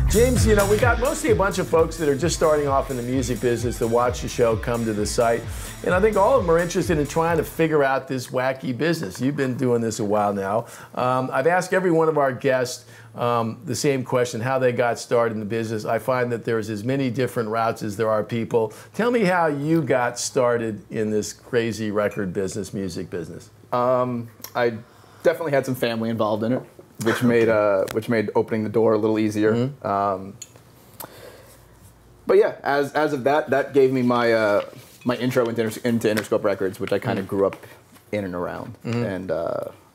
James, you know, we got mostly a bunch of folks that are just starting off in the music business that watch the show, come to the site, and I think all of them are interested in trying to figure out this wacky business. You've been doing this a while now. I've asked every one of our guests the same question, how they got started in the business. I find that there's as many different routes as there are people. Tell me how you got started in this crazy record business, music business. I definitely had some family involved in it, which made opening the door a little easier. Mm-hmm. But yeah, as of that gave me my my intro into Interscope Records, which I kind of grew up in and around. Mm-hmm. And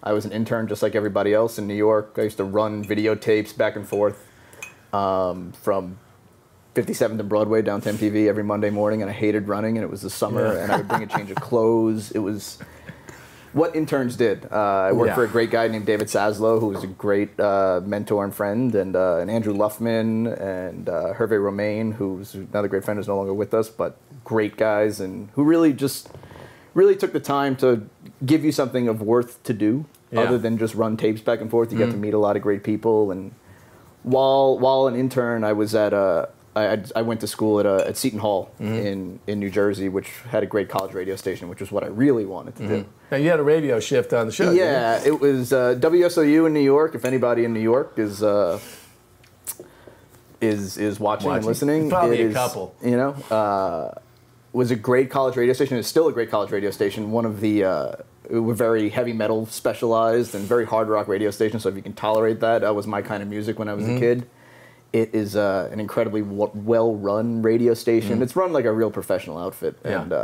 I was an intern just like everybody else in New York. I used to run videotapes back and forth from 57th and Broadway down to MTV every Monday morning, and I hated running, and it was the summer, and I would bring a change of clothes. It was what interns did. I worked for a great guy named David Saslow, who was a great mentor and friend, and Andrew Luffman, and Hervé Romain, who's another great friend who's no longer with us, but great guys, and who really took the time to give you something of worth to do, other than just run tapes back and forth. You get to meet a lot of great people, and while an intern, I was at I went to school at Seton Hall in New Jersey, which had a great college radio station, which was what I really wanted to do. Now, you had a radio shift on the show, yeah, didn't you? It was WSOU in New York. If anybody in New York is watching and listening, probably a couple. You know, was a great college radio station. It's still a great college radio station. One of the we're very heavy metal specialized and very hard rock radio station. So if you can tolerate that, that was my kind of music when I was a kid. It is an incredibly well-run radio station. It's run like a real professional outfit, and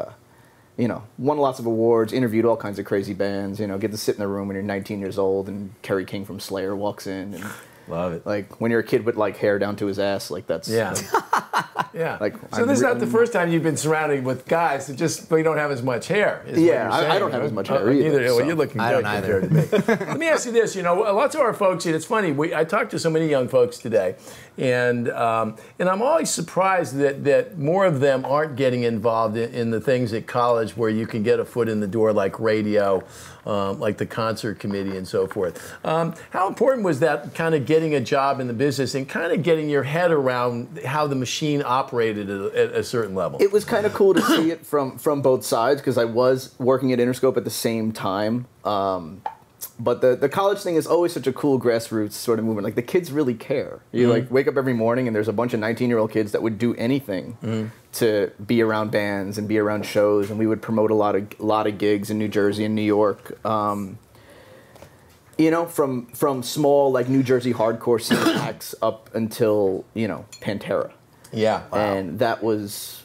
you know, won lots of awards, interviewed all kinds of crazy bands. You know, get to sit in the room when you're 19 years old, and Kerry King from Slayer walks in, and love it. Like when you're a kid with like hair down to his ass, like that's Like, so this is not the first time you've been surrounded with guys that just don't have as much hair. Yeah, I don't have as much hair either. Well, you're looking good compared to me. Let me ask you this. You know, lots of our folks, and it's funny. I talked to so many young folks today, and I'm always surprised that more of them aren't getting involved in the things at college where you can get a foot in the door, like radio, like the concert committee and so forth. How important was that, kind of getting a job in the business and kind of getting your head around how the machine operated at a certain level? It was kind of cool to see it from both sides, because I was working at Interscope at the same time. But the college thing is always such a cool grassroots sort of movement. Like, the kids really care. You like wake up every morning and there's a bunch of 19-year-old kids that would do anything to be around bands and be around shows, and we would promote a lot of gigs in New Jersey and New York. You know, from small like New Jersey hardcore scene acts up until, you know, Pantera. Yeah, wow. And that was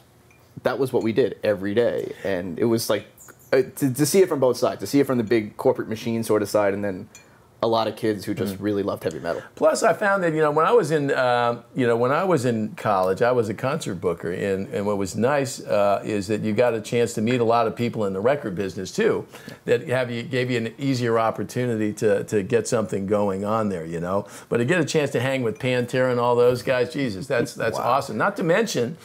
what we did every day, and it was like to see it from both sides, to see it from the big corporate machine sort of side, and then a lot of kids who just really loved heavy metal. Plus, I found that, you know, when I was in college, I was a concert booker, and what was nice is that you got a chance to meet a lot of people in the record business too, that gave you an easier opportunity to get something going on there, you know. But to get a chance to hang with Pantera and all those guys, Jesus, that's awesome. Not to mention,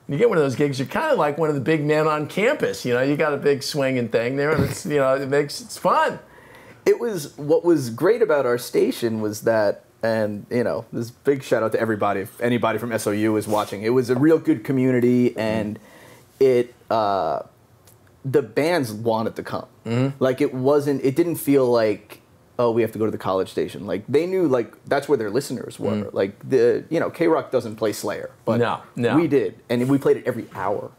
when you get one of those gigs, you're kind of like one of the big men on campus. You know, you got a big swinging thing there, and it's, you know, it's fun. It was, what was great about our station was that, and you know, this big shout out to everybody, if anybody from SOU is watching, it was a real good community, and the bands wanted to come. Like, it didn't feel like, oh, we have to go to the college station. Like, they knew, like, that's where their listeners were. Like, you know, K-Rock doesn't play Slayer, but no. we did, and we played it every hour.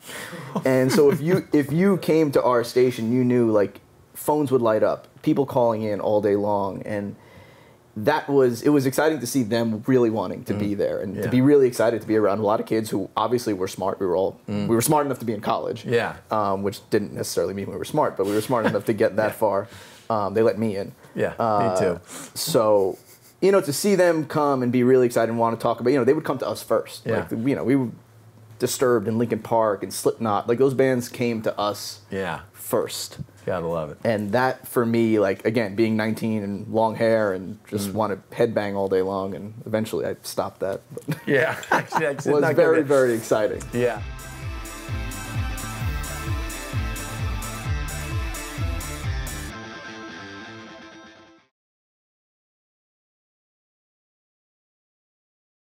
And so if you came to our station, you knew, like, phones would light up, people calling in all day long, and it was exciting to see them really wanting to be there, and to be really excited to be around a lot of kids who obviously were smart. We were smart enough to be in college, which didn't necessarily mean we were smart, but we were smart enough to get that far. They let me in. Yeah, me too. So, you know, to see them come and be really excited and want to talk about, you know, they would come to us first. Like, you know, we were Disturbed and Linkin Park and Slipknot, like, those bands came to us first. Gotta love it. And that, for me, like, again, being 19 and long hair and just want to headbang all day long, and eventually I stopped that. But Yeah. Actually, it was very, very exciting. Yeah.